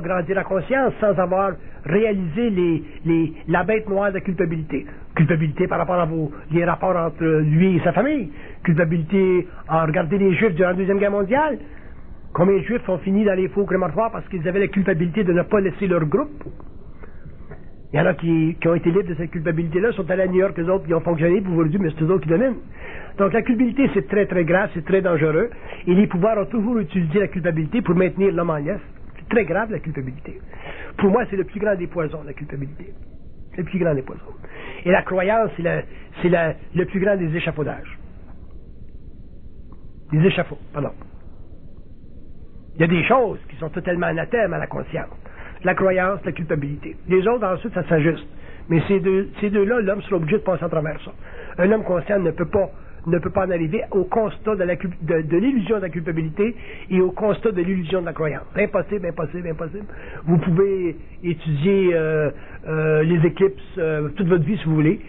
A: grandir la conscience sans avoir réalisé la bête noire de la culpabilité. Culpabilité par rapport à les rapports entre lui et sa famille. Culpabilité en regardant les Juifs durant la Deuxième Guerre mondiale. Combien de Juifs ont fini dans les faux crématoires parce qu'ils avaient la culpabilité de ne pas laisser leur groupe? Il y en a qui ont été libres de cette culpabilité-là, sont allés à New York, eux autres, qui ont fonctionné, pour vous le dire, mais c'est eux autres qui dominent. Donc la culpabilité, c'est très très grave, c'est très dangereux, et les pouvoirs ont toujours utilisé la culpabilité pour maintenir l'homme en liesse. C'est très grave, la culpabilité. Pour moi, c'est le plus grand des poisons, la culpabilité. C'est le plus grand des poisons. Et la croyance, c'est le plus grand des échafaudages. Des échafauds, pardon. Il y a des choses qui sont totalement anathèmes à la conscience. La croyance, la culpabilité. Les autres, ensuite, ça s'ajuste. Mais ces deux-là, l'homme sera obligé de passer à travers ça. Un homme conscient ne peut pas en arriver au constat de l'illusion de la culpabilité et au constat de l'illusion de la croyance. Impossible, impossible, impossible. Vous pouvez étudier les éclipses toute votre vie, si vous voulez,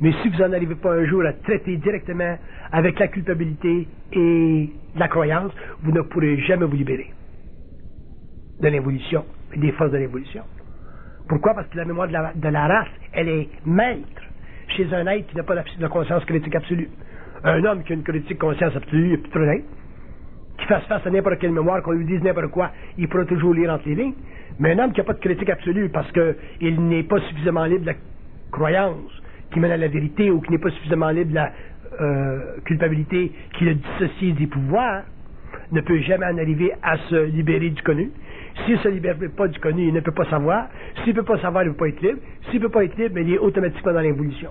A: mais si vous n'en arrivez pas un jour à traiter directement avec la culpabilité et la croyance, vous ne pourrez jamais vous libérer de l'évolution, des forces de l'évolution. Pourquoi? Parce que la mémoire de la race, elle est maître. chez un être qui n'a pas de conscience critique absolue. Un homme qui a une critique conscience absolue, il n'est plus trop d'être. Qui fasse face à n'importe quelle mémoire, qu'on lui dise n'importe quoi, il pourra toujours lire entre les lignes. Mais un homme qui n'a pas de critique absolue parce qu'il n'est pas suffisamment libre de la croyance qui mène à la vérité ou qui n'est pas suffisamment libre de la culpabilité qui le dissocie des pouvoirs, ne peut jamais en arriver à se libérer du connu. S'il ne se libère pas du connu, il ne peut pas savoir. S'il ne peut pas savoir, il ne peut pas être libre. S'il ne peut pas être libre, il est automatiquement dans l'involution.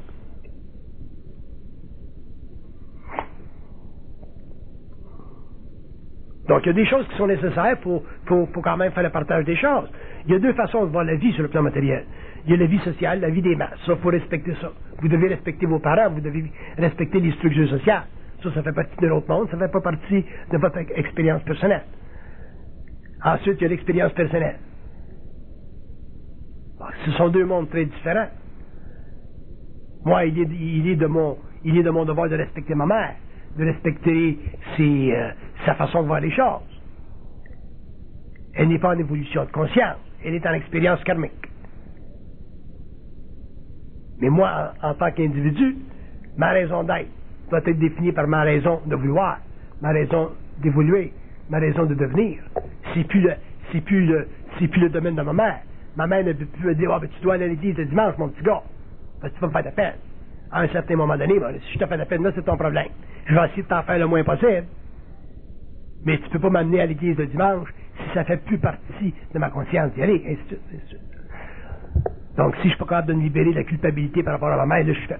A: Donc, il y a des choses qui sont nécessaires pour quand même faire le partage des choses. Il y a deux façons de voir la vie sur le plan matériel. Il y a la vie sociale, la vie des masses. Ça, il faut respecter ça. Vous devez respecter vos parents, vous devez respecter les structures sociales. Ça fait partie de l'autre monde, ça ne fait pas partie de votre expérience personnelle. Ensuite, il y a l'expérience personnelle. Bon, ce sont deux mondes très différents. Moi, il est de mon devoir de respecter ma mère, de respecter sa façon de voir les choses. Elle n'est pas en évolution de conscience, elle est en expérience karmique. Mais moi, en tant qu'individu, ma raison d'être doit être définie par ma raison de vouloir, ma raison d'évoluer, ma raison de devenir. C'est plus le domaine de ma mère. Ma mère ne peut plus me dire, oh, ben, tu dois aller à l'église le dimanche, mon petit gars, parce que tu vas me faire de peine. À un certain moment donné, ben, si je te fais de peine, là, c'est ton problème. Je vais essayer de t'en faire le moins possible. Mais tu ne peux pas m'amener à l'église le dimanche si ça fait plus partie de ma conscience d'y aller, ainsi de suite, ainsi de suite. Donc, si je ne suis pas capable de me libérer de la culpabilité par rapport à ma mère, là, je suis fait.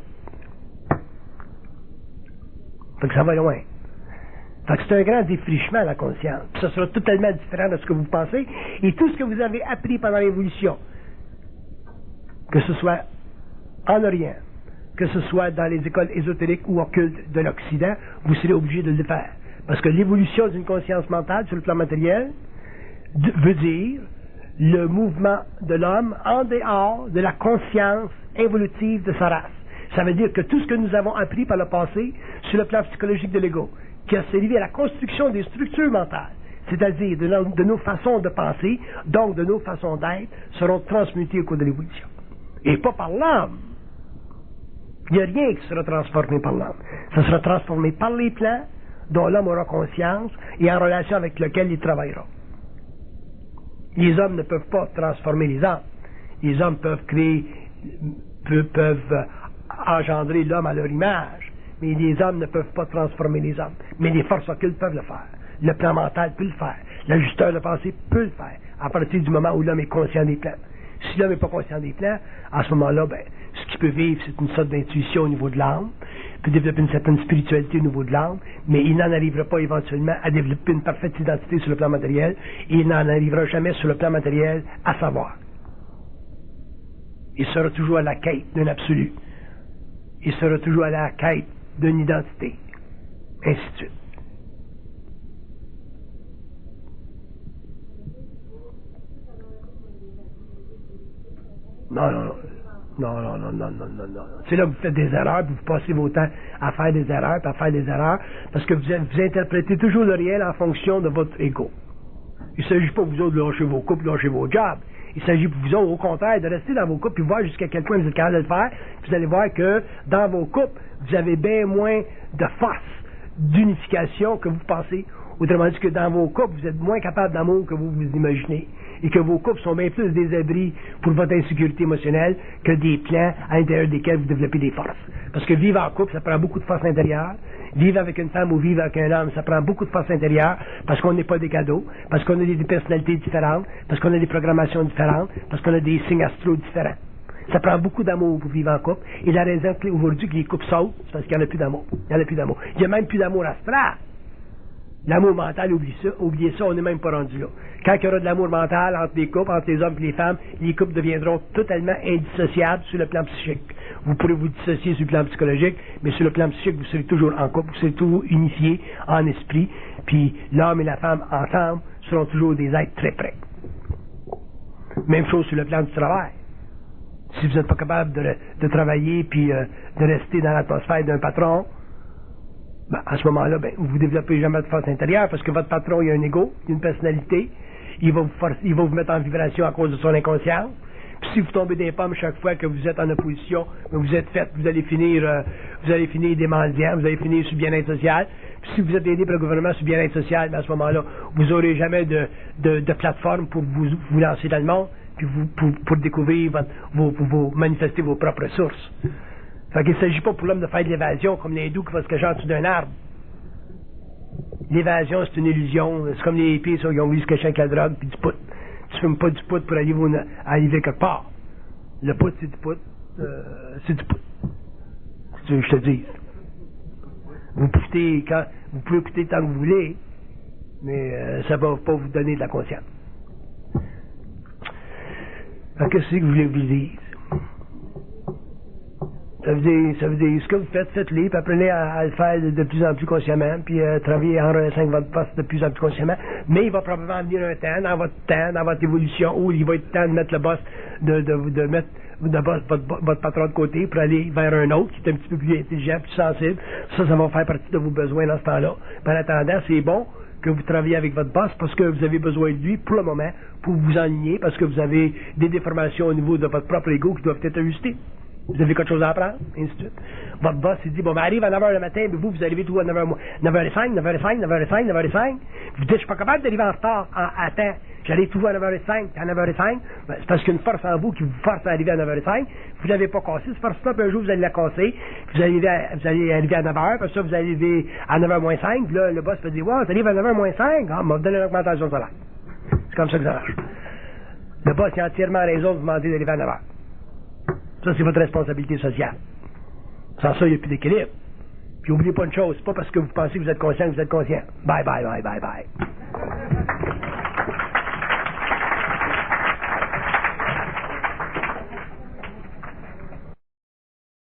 A: Fait que ça va loin. Fait que c'est un grand défrichement, la conscience. Ça sera totalement différent de ce que vous pensez. Et tout ce que vous avez appris pendant l'évolution, que ce soit en Orient, que ce soit dans les écoles ésotériques ou occultes de l'Occident, vous serez obligé de le faire. Parce que l'évolution d'une conscience mentale sur le plan matériel veut dire le mouvement de l'homme en dehors de la conscience évolutive de sa race. Ça veut dire que tout ce que nous avons appris par le passé sur le plan psychologique de l'ego, qui a servi à la construction des structures mentales, c'est-à-dire de nos façons de penser, donc de nos façons d'être, seront transmutées au cours de l'évolution. Et pas par l'âme. Il n'y a rien qui sera transformé par l'âme. Ça sera transformé par les plans dont l'homme aura conscience et en relation avec lequel il travaillera. Les hommes ne peuvent pas transformer les âmes. Les hommes peuvent engendrer l'homme à leur image, mais les hommes ne peuvent pas transformer les hommes. Mais les forces occultes peuvent le faire. Le plan mental peut le faire. L'ajusteur de pensée peut le faire, à partir du moment où l'homme est conscient des plans. Si l'homme n'est pas conscient des plans, à ce moment-là, ce qu'il peut vivre, c'est une sorte d'intuition au niveau de l'âme, peut développer une certaine spiritualité au niveau de l'âme, mais il n'en arrivera pas éventuellement à développer une parfaite identité sur le plan matériel, et il n'en arrivera jamais sur le plan matériel à savoir. Il sera toujours à la quête d'un absolu. Il sera toujours à la quête d'une identité. Ainsi de suite. Non. C'est là que vous faites des erreurs, puis vous passez vos temps à faire des erreurs, parce que vous interprétez toujours le réel en fonction de votre ego. Il ne s'agit pas vous autres de lâcher vos couples, de lâcher vos jobs. Il s'agit pour vous autres, au contraire, de rester dans vos couples, puis voir jusqu'à quel point vous êtes capable de le faire. Puis vous allez voir que dans vos couples, vous avez bien moins de force d'unification que vous pensez. Autrement dit que dans vos couples, vous êtes moins capable d'amour que vous vous imaginez. Et que vos couples sont bien plus des abris pour votre insécurité émotionnelle que des plans à l'intérieur desquels vous développez des forces. Parce que vivre en couple, ça prend beaucoup de force intérieure. Vivre avec une femme ou vivre avec un homme, ça prend beaucoup de force intérieure parce qu'on n'est pas des cadeaux, parce qu'on a des personnalités différentes, parce qu'on a des programmations différentes, parce qu'on a des signes astraux différents. Ça prend beaucoup d'amour pour vivre en couple. Et la raison aujourd'hui que les couples sautent, c'est parce qu'il n'y en a plus d'amour. Il n'y a même plus d'amour astral. L'amour mental, oubliez ça, on n'est même pas rendu là. Quand il y aura de l'amour mental entre les couples, entre les hommes et les femmes, les couples deviendront totalement indissociables sur le plan psychique. Vous pourrez vous dissocier sur le plan psychologique, mais sur le plan psychique, vous serez toujours en couple, vous serez toujours unifiés en esprit, puis l'homme et la femme ensemble seront toujours des êtres très près. Même chose sur le plan du travail. Si vous n'êtes pas capable de travailler puis de rester dans l'atmosphère d'un patron, à ce moment-là, vous ne développez jamais de force intérieure parce que votre patron, il a un ego, il a une personnalité, il va vous mettre en vibration à cause de son inconscience. Puis si vous tombez des pommes chaque fois que vous êtes en opposition, vous êtes fait, vous allez finir des mendiants, vous allez finir sur bien-être social. Puis si vous êtes aidé par le gouvernement sur bien-être social, à ce moment-là, vous n'aurez jamais de plateforme pour vous lancer dans le monde, puis pour découvrir manifester vos propres ressources. Fait qu'il ne s'agit pas pour l'homme de faire de l'évasion comme l'hindou qui va se cacher en dessous d'un arbre. L'évasion, c'est une illusion. C'est comme les hippies, ils ont voulu se cacher avec la drogue puis du pot. Tu ne fumes pas du pot pour arriver quelque part. Le pot, c'est du pot. C'est du pot. C'est ce que je te dis. Vous pouvez écouter tant que vous voulez, mais ça ne va pas vous donner de la conscience. Alors, qu'est-ce que vous voulez que je vous dise? Ça veut dire, ce que vous faites, faites-le, puis apprenez à le faire de plus en plus consciemment, puis travaillez en relation avec votre poste de plus en plus consciemment. Mais il va probablement venir un temps, dans votre évolution, où il va être temps de mettre le boss, de mettre votre patron de côté pour aller vers un autre qui est un petit peu plus intelligent, plus sensible. Ça va faire partie de vos besoins dans ce temps-là. En attendant, c'est bon que vous travaillez avec votre boss parce que vous avez besoin de lui pour le moment, pour vous enligner, parce que vous avez des déformations au niveau de votre propre ego qui doivent être ajustées. Vous avez quelque chose à apprendre, et ainsi de suite. Votre boss, il dit, bon, ben, arrive à 9h le matin, mais vous arrivez tout à 9h05, 9h05. Vous dites, je suis pas capable d'arriver en retard, à temps. J'arrive toujours à 9h05, à 9h05. Ben, c'est parce qu'il y a une force en vous qui vous force à arriver à 9h05. Vous n'avez pas cassé cette force-là, puis un jour, vous allez la casser. Vous allez arriver à 9h, puis ça, vous allez arriver à 9h-5. Puis là, le boss peut dire, wow, t'arrives à 9h-5. Ah, m'a donné une augmentation de salaire. C'est comme ça que ça marche. Le boss, il a entièrement raison de vous demander d'arriver à 9h. Ça, c'est votre responsabilité sociale. Sans ça, il n'y a plus d'équilibre. Puis, n'oubliez pas une chose, c'est pas parce que vous pensez que vous êtes conscient que vous êtes conscient. Bye, bye, bye, bye, bye.